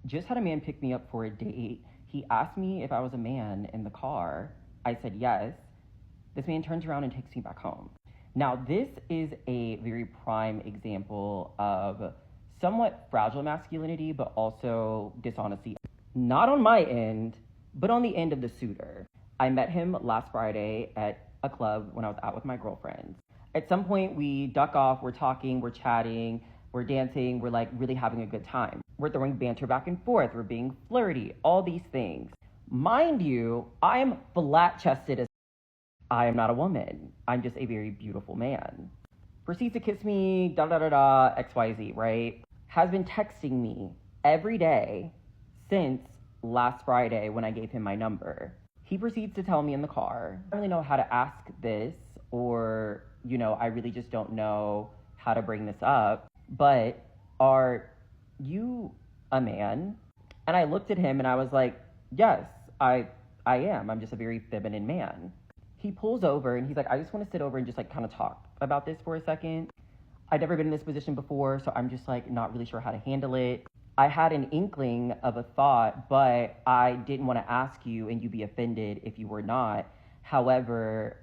Just had a man pick me up for a date. He asked me if I was a man in the car. I said yes. This man turns around and takes me back home. Now, this is a very prime example of somewhat fragile masculinity, but also dishonesty. Not on my end, but on the end of the suitor. I met him last Friday at a club when I was out with my girlfriends. At some point, we duck off, we're talking, we're chatting, we're dancing, we're like really having a good time. We're throwing banter back and forth, we're being flirty, all these things. Mind you, I am flat chested as I am not a woman. I'm just a very beautiful man. Proceeds to kiss me, da da da da, XYZ, right? Has been texting me every day since last Friday when I gave him my number. He proceeds to tell me in the car, I don't really know how to ask this, or, I really just don't know how to bring this up, but are you a man? And I looked at him and I was like, yes, I am. I'm just a very feminine man. He pulls over and he's like, I just want to sit over and just like kind of talk about this for a second. I've never been in this position before, so I'm just like not really sure how to handle it. I had an inkling of a thought, but I didn't want to ask you and you be offended if you were not. However,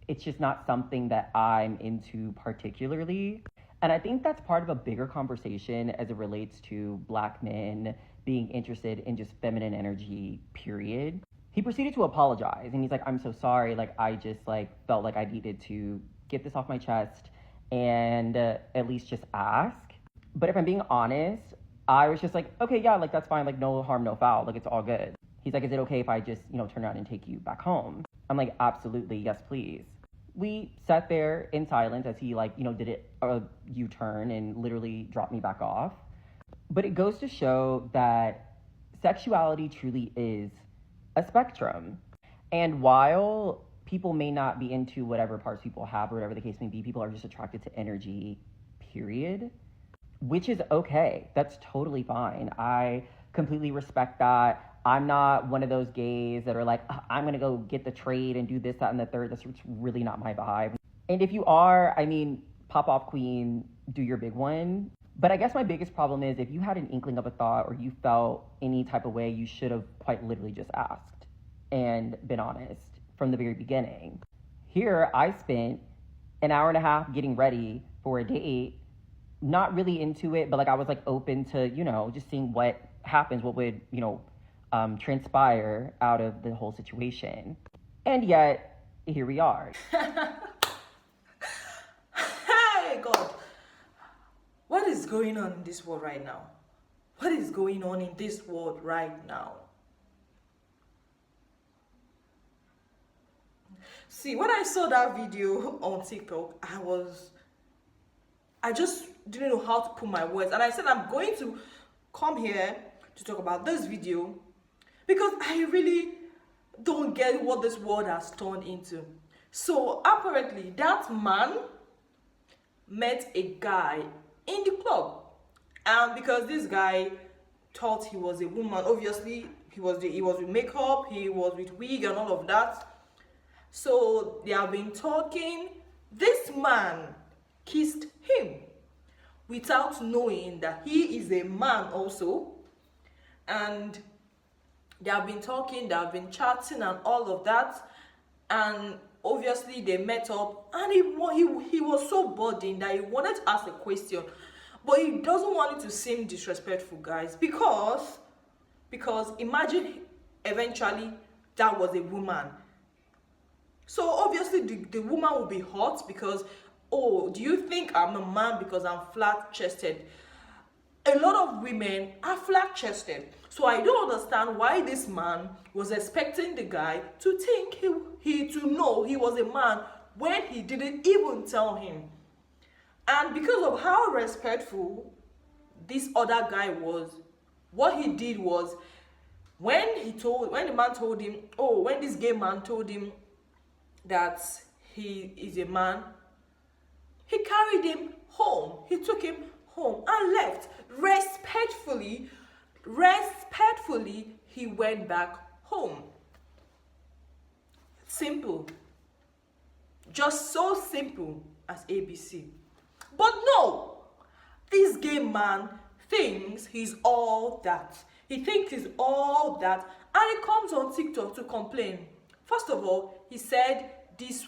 it's just not something that I'm into particularly. And I think that's part of a bigger conversation as it relates to Black men being interested in just feminine energy, period. He proceeded to apologize and he's like, I'm so sorry. Like, I just like felt like I needed to get this off my chest and at least just ask. But if I'm being honest, I was just like, okay, yeah, like that's fine. Like no harm, no foul. Like it's all good. He's like, is it okay if I just, turn around and take you back home? I'm like, absolutely. Yes, please. We sat there in silence as he did a U-turn and literally dropped me back off. But it goes to show that sexuality truly is a spectrum. And while people may not be into whatever parts people have or whatever the case may be, people are just attracted to energy, period, which is okay. That's totally fine. I completely respect that. I'm not one of those gays that are like, I'm going to go get the trade and do this, that, and the third. That's really not my vibe. And if you are, pop off queen, do your big one. But I guess my biggest problem is if you had an inkling of a thought or you felt any type of way, you should have quite literally just asked and been honest from the very beginning. Here, I spent an hour and a half getting ready for a date, not really into it, but like I was like open to, just seeing what happens, what would, transpire out of the whole situation. And yet, here we are. Hey, God. What is going on in this world right now? What is going on in this world right now? See, when I saw that video on TikTok, I just didn't know how to put my words. And I said, I'm going to come here to talk about this video because I really don't get what this world has turned into. So apparently that man met a guy in the club, and because this guy thought he was a woman, obviously he was with makeup, he was with wig and all of that. So they have been talking. This man kissed him without knowing that he is a man also, and they have been talking, they have been chatting and all of that, and obviously they met up, and he was so burdened that he wanted to ask a question, but he doesn't want it to seem disrespectful, guys, because imagine eventually that was a woman. So obviously the woman will be hot because, oh, do you think I'm a man because I'm flat-chested? A lot of women are flat-chested. So I don't understand why this man was expecting the guy to think he to know he was a man when he didn't even tell him. And because of how respectful this other guy was, what he did was, when the man told him, when this gay man told him that he is a man, he carried him home. He took him home and left. Respectfully, he went back home. Simple. Just so simple as ABC. But no, this gay man thinks he's all that. He thinks he's all that, and he comes on TikTok to complain. First of all, he said this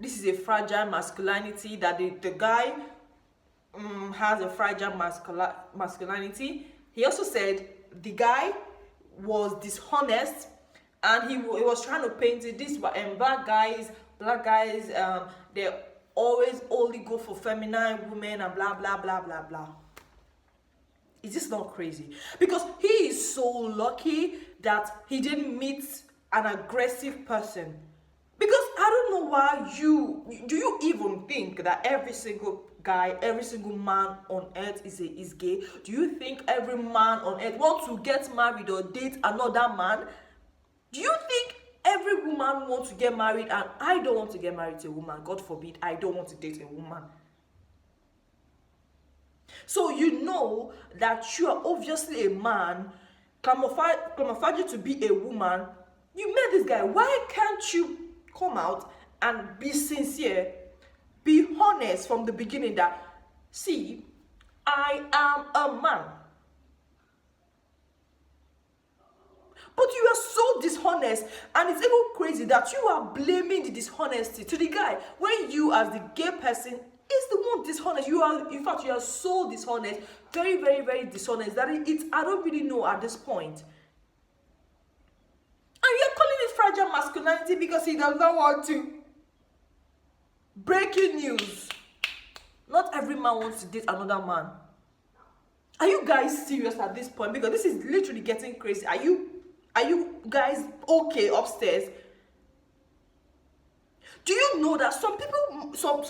is a fragile masculinity, that the guy has a fragile masculinity. He also said the guy was dishonest, and he was trying to paint it this black guys they always only go for feminine women and blah blah blah blah blah. Is this not crazy? Because he is so lucky that he didn't meet an aggressive person. Because I don't know why do you even think that every single guy, every single man on earth is gay? Do you think every man on earth wants to get married or date another man? Do you think every woman wants to get married? And I don't want to get married to a woman. God forbid, I don't want to date a woman. So you know that you are obviously a man, camouflage to be a woman. You met this guy. Why can't you come out and be sincere, be honest from the beginning that, see, I am a man? But you are so dishonest, and it's even crazy that you are blaming the dishonesty to the guy when you, as the gay person, is the one dishonest. You are, in fact, you are so dishonest, very, very, very dishonest that I don't really know at this point. And you're calling it fragile masculinity because he does not want to. Breaking news. Not every man wants to date another man. Are you guys serious at this point? Because this is literally getting crazy. Are you guys okay upstairs? Do you know that some people, some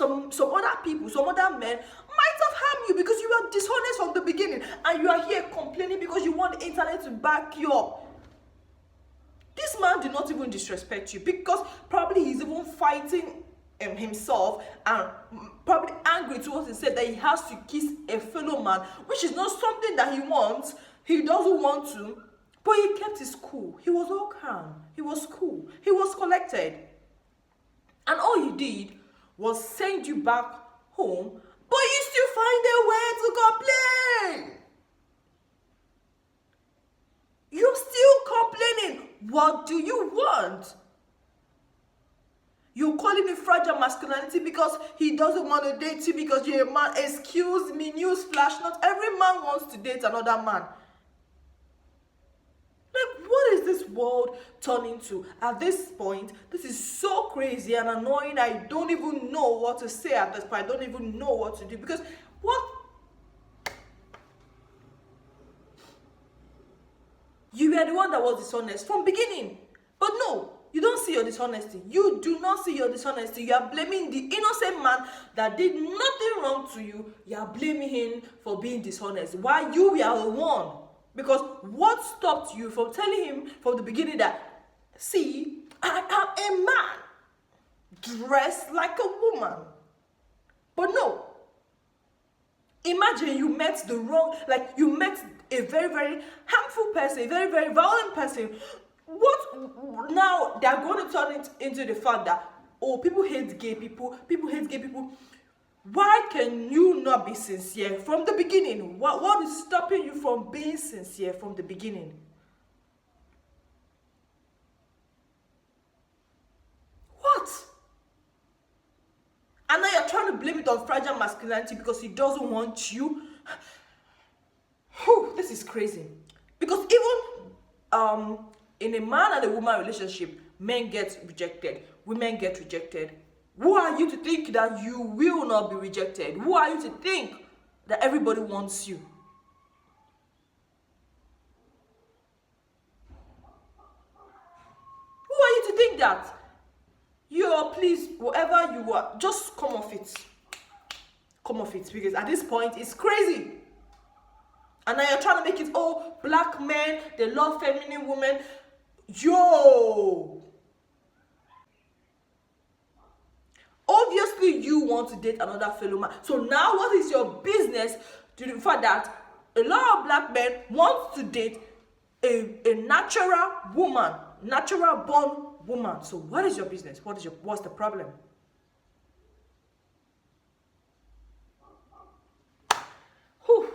other people, some other men might have harmed you because you were dishonest from the beginning, and you are here complaining because you want the internet to back you up? This man did not even disrespect you, because probably he's even fighting himself and probably angry towards himself that he has to kiss a fellow man, which is not something that he wants. He doesn't want to, but he kept his cool. He was all calm. He was cool. He was collected. And all he did was send you back home, but you still find a way to complain. You're still complaining. What do you want? You're calling it fragile masculinity because he doesn't want to date you because you're a man. Excuse me, newsflash, not every man wants to date another man. Like, what is this world turning to? At this point, this is so crazy and annoying. I don't even know what to say at this point. I don't even know what to do, because what? You were the one that was dishonest from beginning. But no, you don't see your dishonesty. You do not see your dishonesty. You are blaming the innocent man that did nothing wrong to you. You are blaming him for being dishonest. Why? You were the one. Because what stopped you from telling him from the beginning that, see, I am a man dressed like a woman? But no. Imagine you met the wrong, like you met a very, very harmful person, a very, very violent person. What now? They're going to turn it into the fact that, oh, people hate gay people. People hate gay people. Why can you not be sincere from the beginning? What is stopping you from being sincere from the beginning? What? And now you're trying to blame it on fragile masculinity because he doesn't want you. Whew, this is crazy. Because even in a man and a woman relationship, men get rejected, women get rejected. Who are you to think that you will not be rejected? Who are you to think that everybody wants you? Who are you to think that? Please, whoever you are, just come off it. Come off it, because at this point, it's crazy. And now you're trying to make it, oh, black men, they love feminine women. Yo! Obviously, you want to date another fellow man. So now what is your business to the fact that a lot of black men want to date a natural woman, natural born woman? So what is your business? What's the problem? Whew.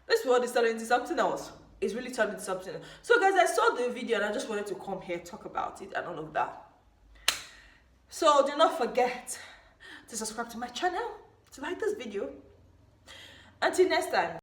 This world is turning into something else. It's really turning into something else. So guys, I saw the video and I just wanted to come here, talk about it and all of that. So do not forget to subscribe to my channel, to like this video. Until next time.